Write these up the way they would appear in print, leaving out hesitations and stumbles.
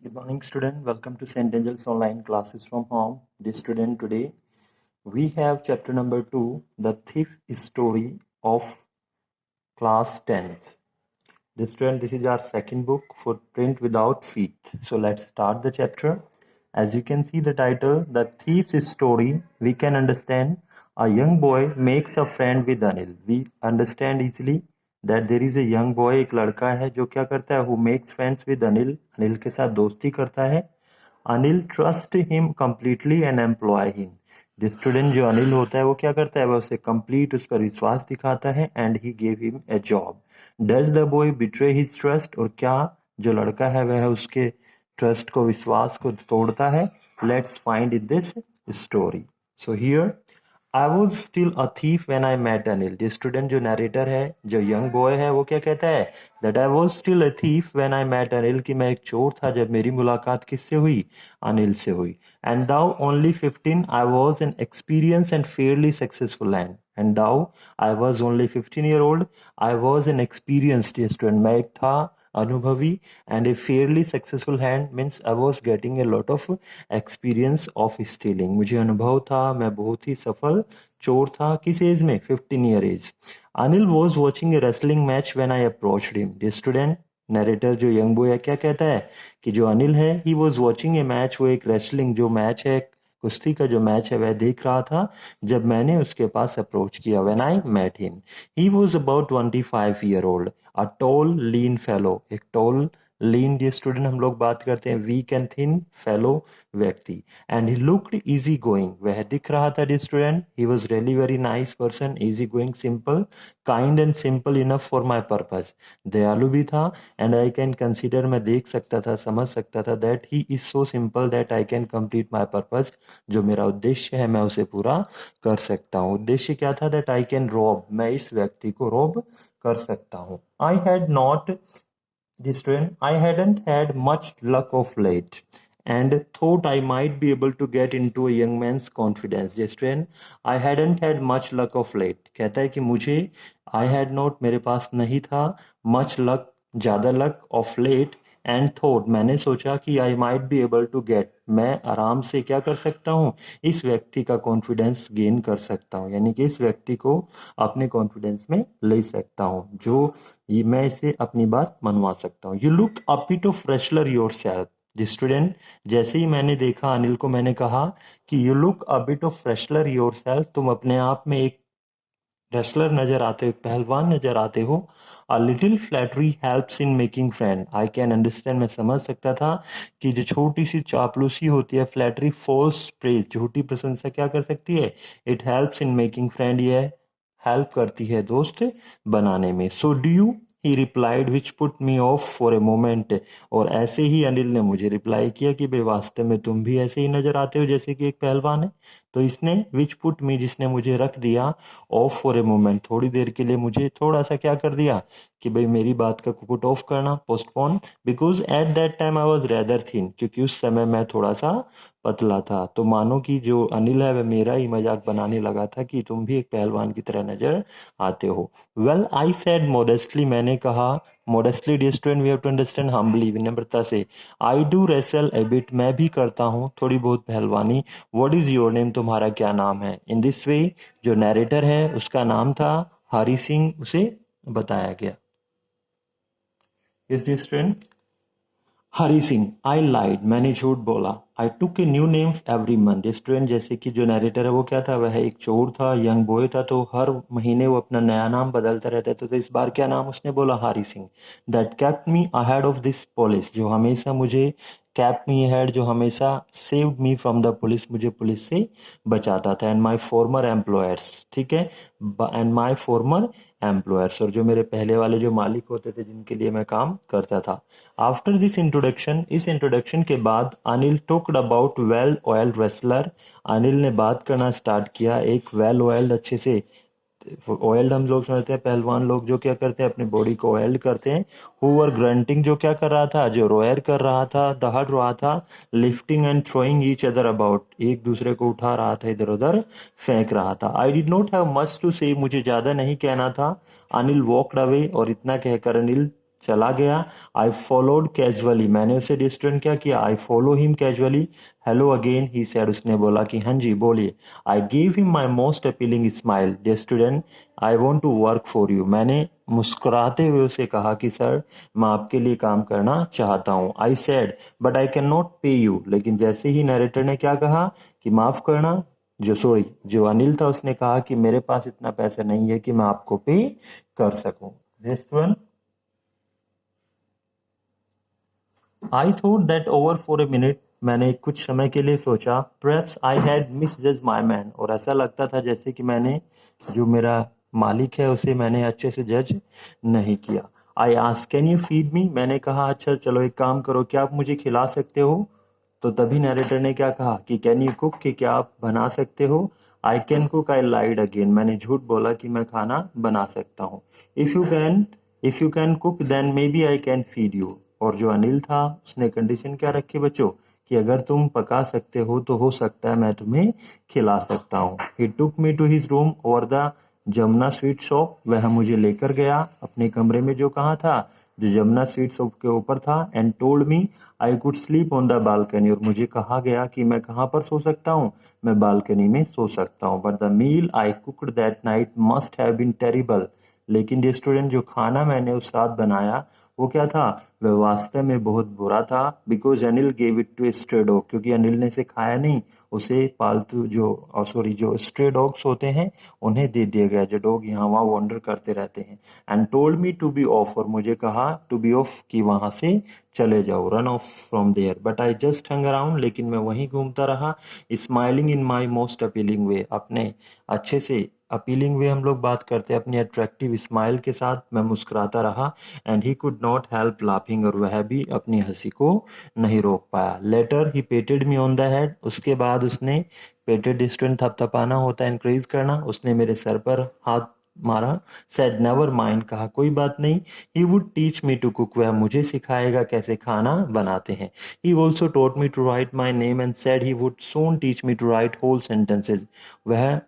Good morning, student. Welcome to St. Angel's online classes from home. Dear student, today we have chapter number 2, The Thief Story of class 10th. Dear student, this is our second book, Footprint Without Feet. So let's start the chapter. As you can see the title, The Thief's Story, we can understand a young boy makes a friend with Anil. We understand easily that there is a young boy, एक लड़का है जो क्या करता है, who makes friends with Anil. Anil के साथ दोस्ती करता है. Anil trust him completely and employ him. The student जो अनिल होता है वो क्या करता है, वह उसे कंप्लीट उस पर विश्वास दिखाता है and he give him a job. Does the boy betray his trust, और क्या जो लड़का है वह उसके ट्रस्ट को, विश्वास को तोड़ता है. Let's find in this story. So here I was still a thief when I met Anil. जो स्टूडेंट जो नरेटर है, जो यंग बॉय है, वो क्या कहता है that I was still a thief when I met Anil, कि मैं एक चोर था जब मेरी मुलाकात किससे हुई, अनिल से हुई. And though only 15 I was an experience and fairly successful land. And though I was only 15-year-old, I was an experienced student, मैं एक था अनुभवी, and a fairly successful hand means I was getting a lot of experience of stealing. मुझे अनुभव था, मैं बहुत ही सफल चोर था. किस एज में, 15 year age. Anil was watching a wrestling match when I approached him. The student narrator जो यंग बॉय है क्या कहता है कि जो अनिल है, he was watching a match, वो एक रेसलिंग जो मैच है, कुश्ती का जो मैच है, वह देख रहा था जब मैंने उसके पास अप्रोच किया. When I met him, he was about 25-year-old, a tall lean fellow. एक टॉल लीन जो स्टूडेंट हम लोग बात करते हैं, वीक एंड थिन फेलो व्यक्ति. And he looked easy going, वह दिख रहा था the student. He was really very nice person, easy going, simple, kind and simple enough for my purpose. दयालु भी था, एंड आई कैन कंसिडर, मैं देख सकता था, समझ सकता था, that he is so simple that I can complete my purpose. जो मेरा उद्देश्य है मैं उसे पूरा कर सकता हूँ. उद्देश्य क्या था, दैट आई कैन रॉब, मैं इस व्यक्ति को रॉब कर सकता हूँ. I had not, the student, I hadn't had much luck of late and thought I might be able to get into a young man's confidence. The student, I hadn't had much luck of late, कहता है कि मुझे, I had not, मेरे पास नहीं था, much luck, ज़्यादा luck of late, and thought, मैंने सोचा कि I might be able to get, मैं आराम से क्या कर सकता हूँ, इस व्यक्ति का कॉन्फिडेंस गेन कर सकता हूँ, यानी कि इस व्यक्ति को अपने कॉन्फिडेंस में ले सकता हूँ, जो ये मैं इसे अपनी बात मनवा सकता हूँ. You look a bit of wrestler your self. The student, जैसे ही मैंने देखा अनिल को, मैंने कहा कि you look a bit of wrestler your self, तुम अपने आप में एक रेसलर नजर आते हो, पहलवान नजर आते हो. A little flattery helps in making friend. I can understand, मैं समझ सकता था कि जो छोटी सी चापलूसी होती है, फ्लैटरी, फॉल्स प्रेज, झूठी प्रशंसा क्या कर सकती है, it helps in making friend, ये हेल्प करती है दोस्त बनाने में. So do you, he replied, which put me of for a moment. और ऐसे ही अनिल ने मुझे रिप्लाई किया कि भाई वास्तव में तुम भी ऐसे ही नजर आते हो जैसे कि एक पहलवान है. तो इसने विच पुट मी, जिसने मुझे रख दिया, ऑफ फॉर ए मोमेंट, थोड़ी देर के लिए मुझे थोड़ा सा क्या कर दिया कि भाई मेरी बात का पुट ऑफ करना, postpone. Because at that time I was rather thin, क्योंकि उस समय मैं थोड़ा सा पतला था. तो मानो कि जो अनिल है वह मेरा ही मजाक बनाने लगा था कि तुम भी एक पहलवान की तरह नजर आते हो. वेल आई सेड मोडेस्टली, मैंने कहा modestly, dear student, we have to understand humbly, विनम्रता से. I do wrestle a bit, मैं भी करता हूँ थोड़ी बहुत पहलवानी. व्हाट इज योर नेम, तुम्हारा क्या नाम है. इन दिस वे, जो नरेटर है उसका नाम था हरी सिंह, उसे बताया गया. Is dear student, Hari Singh. I lied, मैंने झूठ बोला. I took a new name every month. Student, जैसे कि जो नरेटर है वो क्या था, वह एक चोर था, यंग बॉय था, तो हर महीने वो अपना नया नाम बदलता रहता था. तो इस बार क्या नाम उसने बोला, Hari Singh. That kept me ahead of this police, जो हमेशा मुझे, कैप मी हेड, जो हमेशा saved me from the police, मुझे पुलिस से बचाता था. एंड माई फॉर्मर एम्प्लॉयर्स, ठीक है, एंड माई फॉर्मर एम्प्लॉयर्स, और जो मेरे पहले वाले जो मालिक होते थे जिनके लिए मैं काम करता था. आफ्टर दिस इंट्रोडक्शन, इस इंट्रोडक्शन के बाद, Anil talked about well oiled wrestler. Anil ने बात करना स्टार्ट किया एक वेल ऑयल्ड, अच्छे से ऑयल्ड, हम लोग समझते हैं पहलवान लोग जो क्या करते हैं, अपनी बॉडी को ऑयल्ड करते हैं. हु वर ग्रंटिंग, जो क्या कर रहा था, जो रोयर कर रहा था, दहाड़ रहा था. Lifting and throwing each other about, एक दूसरे को उठा रहा था, इधर उधर फेंक रहा था. I did not have much to say, मुझे ज्यादा नहीं कहना था. अनिल वॉकड अवे, और इतना कहकर अनिल चला गया। आई फॉलोड कैजुअली, मैंने उसे डिस्टेंट क्या किया, I follow him casually. Hello again he said, उसने बोला कि हाँ जी बोलिए। I give him my most appealing smile, dear student I want to work for you, मैंने मुस्कुराते हुए उसे कहा कि सर मैं आपके लिए काम करना चाहता हूँ। I said but I can not पे यू, लेकिन जैसे ही नरेटर ने क्या कहा कि माफ करना, जो अनिल था उसने कहा कि मेरे पास इतना पैसा नहीं है कि मैं आपको पे कर सकूं। Next one, I thought that over for a minute, मैंने कुछ समय के लिए सोचा, परहैप्स आई हैड मिसजज माई मैन, और ऐसा लगता था जैसे कि मैंने जो मेरा मालिक है उसे मैंने अच्छे से जज नहीं किया। I ask can you feed me, मैंने कहा अच्छा चलो एक काम करो, क्या आप मुझे खिला सकते हो? तो तभी नरेटर ने क्या कहा कि कैन यू कुक, कि क्या आप बना सकते हो? I can cook, I lied again, मैंने झूठ बोला कि मैं खाना बना सकता हूँ। If you can cook then maybe I can feed you, और जो अनिल था उसने कंडीशन क्या रखी बच्चों कि अगर तुम पका सकते हो तो हो सकता है मैं तुम्हें खिला सकता हूँ। ही टुक मी टू हिज रूम और द जमुना स्वीट शॉप, वह मुझे लेकर गया अपने कमरे में जो कहाँ था, जो जमुना स्वीट शॉप के ऊपर था। And told me I could sleep on the balcony, और मुझे कहा गया कि मैं कहाँ पर सो सकता हूँ, मैं बालकनी में सो सकता हूँ। But the meal I cooked that night must have been terrible, लेकिन ये स्टूडेंट जो खाना मैंने उस रात बनाया वो क्या था, वह वास्तव में बहुत बुरा था। Because Anil gave it to stray dog, क्योंकि अनिल ने इसे खाया नहीं, उसे पालतू जो स्ट्रे डॉग्स होते हैं उन्हें दे दिया गया, जो डॉग यहाँ वहाँ वॉन्डर करते रहते हैं। And told me to be off, और मुझे कहा टू बी ऑफ कि वहां से चले जाओ, run off from there. But I just hung around, लेकिन मैं वहीं घूमता रहा, smiling in my most appealing way, अपने अच्छे से अपीलिंग वे हम लोग बात करते हैं, अपनी अट्रैक्टिव स्माइल के साथ मैं मुस्कुराता रहा। And he could not help laughing, और वह भी अपनी हंसी को नहीं रोक पाया। Later he patted me on the head, उसके बाद उसने, पेटेड स्टूडेंट थपथपाना होता है इंक्रीज करना, उसने मेरे सर पर हाथ मारा। सेड नेवर माइंड, कहा कोई बात नहीं। He would teach me to cook, वह मुझे सिखाएगा कैसे खाना बनाते हैं। He also taught me to write my name and said he would soon teach me to write whole sentences,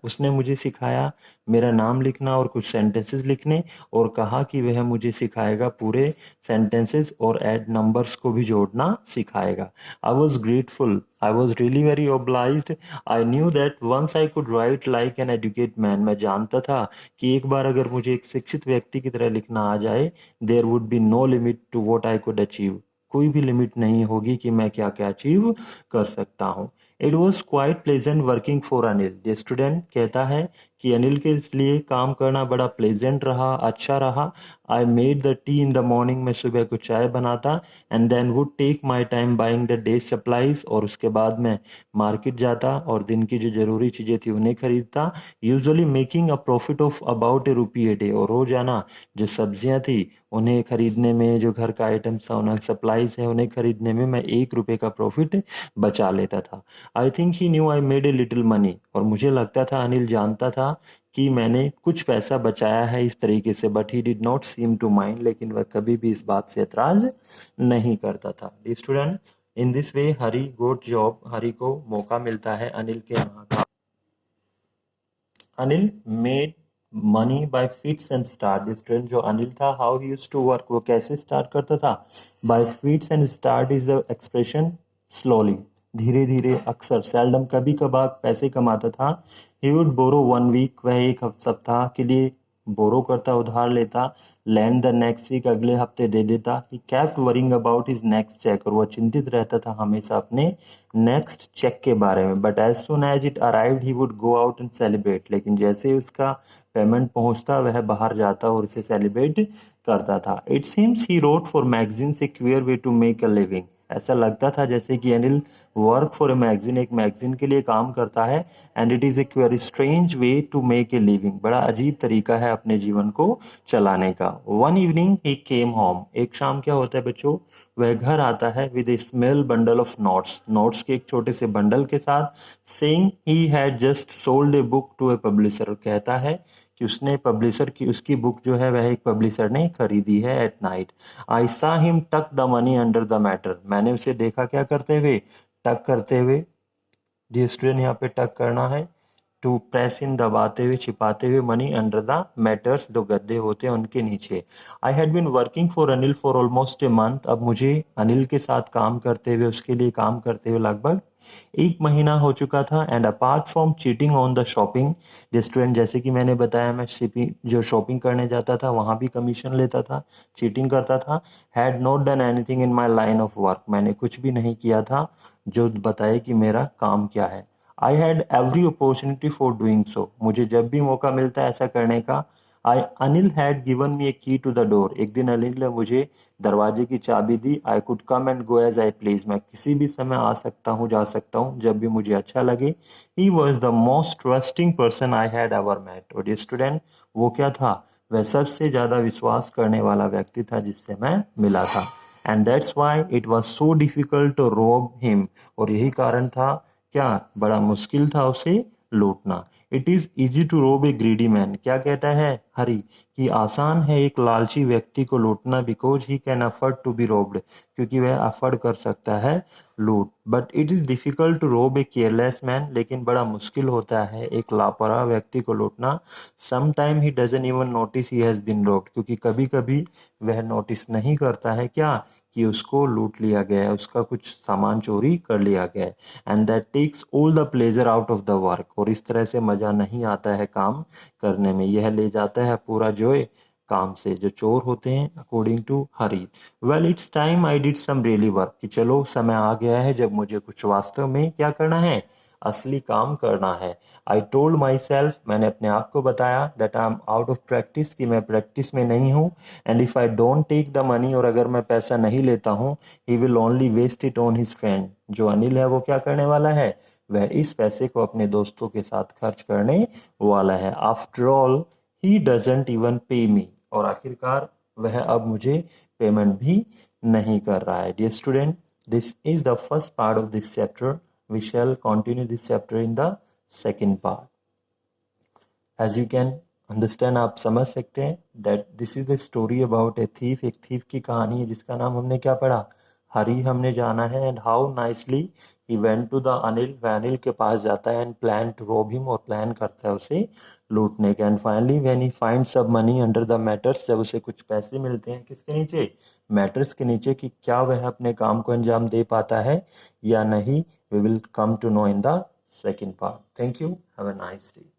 उसने मुझे सिखाया मेरा नाम लिखना और कुछ सेंटेंसेस लिखने, और कहा कि वह मुझे सिखाएगा पूरे सेंटेंसेस और ऐड नंबर्स को भी जोड़ना सिखाएगा। I was grateful, I was really very obliged, I knew that once I could write like an educated man, मैं जानता था कि एक बार अगर मुझे एक शिक्षित व्यक्ति की तरह लिखना आ जाए, there would be no limit to what I could achieve, कोई भी लिमिट नहीं होगी कि मैं क्या क्या अचीव कर सकता हूँ। It was quite pleasant working for Anil, the student कहता है कि अनिल के लिए काम करना बड़ा प्लेजेंट रहा, अच्छा रहा। I made the tea in the morning, मैं सुबह को चाय बनाता, and then would take my time buying the day supplies, और उसके बाद मैं मार्केट जाता और दिन की जो जरूरी चीजें थी उन्हें खरीदता, usually making a profit of about ₹1 a day, और रोजाना जो सब्जियां थी उन्हें खरीदने में, जो घर का आइटम्स था उन्हें सप्लाईज है उन्हें खरीदने में मैं ₹1 का प्रॉफिट बचा लेता था। I think he new I made a little money, और मुझे लगता था अनिल जानता था कि मैंने कुछ पैसा बचाया है इस तरीके से। But he did not seem to mind, लेकिन वह कभी भी इस बात से एतराज नहीं करता था। Student, in this way Hari got job, Hari को मौका मिलता है अनिल के यहाँ का। Anil made money by fits and starts, student जो अनिल था, how he used to work, वो कैसे स्टार्ट करता था? By fits and starts is the expression slowly, धीरे धीरे, अक्सर, सेल्डम, कभी कभार पैसे कमाता था। ही वुड बोरो 1 वीक, वह एक सप्ताह के लिए बोरो करता, उधार लेता। लैंड द नेक्स्ट वीक, अगले हफ्ते दे देता। He kept worrying about his next cheque, और वह चिंतित रहता था हमेशा अपने नेक्स्ट चेक के बारे में। But as soon as it arrived he would go out and celebrate, लेकिन जैसे ही उसका पेमेंट पहुंचता वह बाहर जाता और उसे सेलिब्रेट करता था। It seems he wrote for magazines a queer way to make a living, ऐसा लगता था जैसे कि Anil work for a magazine, एक मैगजीन के लिए काम करता है। And it is a very strange way to make a living, बड़ा अजीब तरीका है अपने जीवन को चलाने का। One evening he came home, एक शाम क्या होता है बच्चों, वह घर आता है with a small bundle of notes, notes के एक छोटे से बंडल के साथ। Saying he had just sold a book to a publisher, कहता है कि उसने पब्लिशर की, उसकी बुक जो है वह एक पब्लिशर ने खरीदी है। एट नाइट आई सा हिम टक the money under the matter, मैंने उसे देखा क्या करते हुए, टक करते हुए। डी स्टूडेंट यहाँ पे टक करना है, टू प्रेस इन, दबाते हुए, छिपाते हुए, मनी अंडर द मैटर्स, जो गद्दे होते हैं उनके नीचे। I had been working for Anil for almost a month. अब मुझे अनिल के साथ काम करते हुए, उसके लिए काम करते हुए लगभग 1 महीना हो चुका था। And apart from cheating on the shopping restaurant, जैसे कि मैंने बताया, मैं जो शॉपिंग करने जाता था वहाँ भी कमीशन लेता था, चीटिंग करता था। Had not done anything in my line of work, मैंने कुछ भी नहीं किया था जो बताए कि मेरा काम क्या है। I had every opportunity for doing so, मुझे जब भी मौका मिलता है ऐसा करने का। अनिल हैड गिवन मी ए की टू द डोर, एक दिन अनिल ने मुझे दरवाजे की चाबी दी। I could come and go as I please, मैं किसी भी समय आ सकता हूँ, जा सकता हूँ, जब भी मुझे अच्छा लगे। He was the most trusting person I had ever met. और ये स्टूडेंट, वो क्या था? वह सबसे ज्यादा विश्वास करने वाला व्यक्ति था जिससे मैं मिला था। And that's why it was so difficult to rob him, और यही कारण था, क्या बड़ा मुश्किल था उसे लूटना। It is easy to rob A greedy man, क्या कहता है हरी, कि आसान है एक लालची व्यक्ति को लूटना, because he can afford to be robbed, क्योंकि वह अफोर्ड कर सकता है लूट। But it is difficult to rob a careless man, लेकिन बड़ा मुश्किल होता है एक लापरवाह व्यक्ति को लूटना। Some time he doesn't even notice he has been robbed, क्योंकि कभी कभी वह नोटिस नहीं करता है क्या, कि उसको लूट लिया गया है, उसका कुछ सामान चोरी कर लिया गया है। And that takes all the pleasure out of the work, और इस तरह से मजा नहीं आता है काम करने में, यह ले जाता है पूरा जोय काम से, जो चोर होते हैं according to Hari. Well it's time I did some really work, कि चलो समय आ गया है जब मुझे कुछ वास्तव में क्या करना है, असली काम करना है। आई टोल्ड माई सेल्फ, मैंने अपने आप को बताया, that I am out of practice, कि मैं प्रैक्टिस में नहीं हूँ। And if I don't take the money, और अगर मैं पैसा नहीं लेता हूँ, he will only waste it on his friend, जो अनिल है वो क्या करने वाला है, वह इस पैसे को अपने दोस्तों के साथ खर्च करने वाला है। After all he doesn't even पे मी, और आखिरकार वह अब मुझे पेमेंट भी नहीं कर रहा है। Dear student, this is the first part of this chapter. We shall continue this chapter in the second part. As you can understand, आप समझ सकते हैं that this is the story about a thief. एक thief की कहानी है जिसका नाम हमने क्या पढ़ा, हरी हमने जाना है। and how nicely he went to the Anil, वह अनिल के पास जाता है and plan to rob him, और प्लान करता है उसे लूटने के। and finally when he finds some money under the matters, जब उसे कुछ पैसे मिलते हैं किसके नीचे, मैटर्स के नीचे, कि क्या वह अपने काम को अंजाम दे पाता है या नहीं, we will come to know in the second part. Thank you. Have a nice day.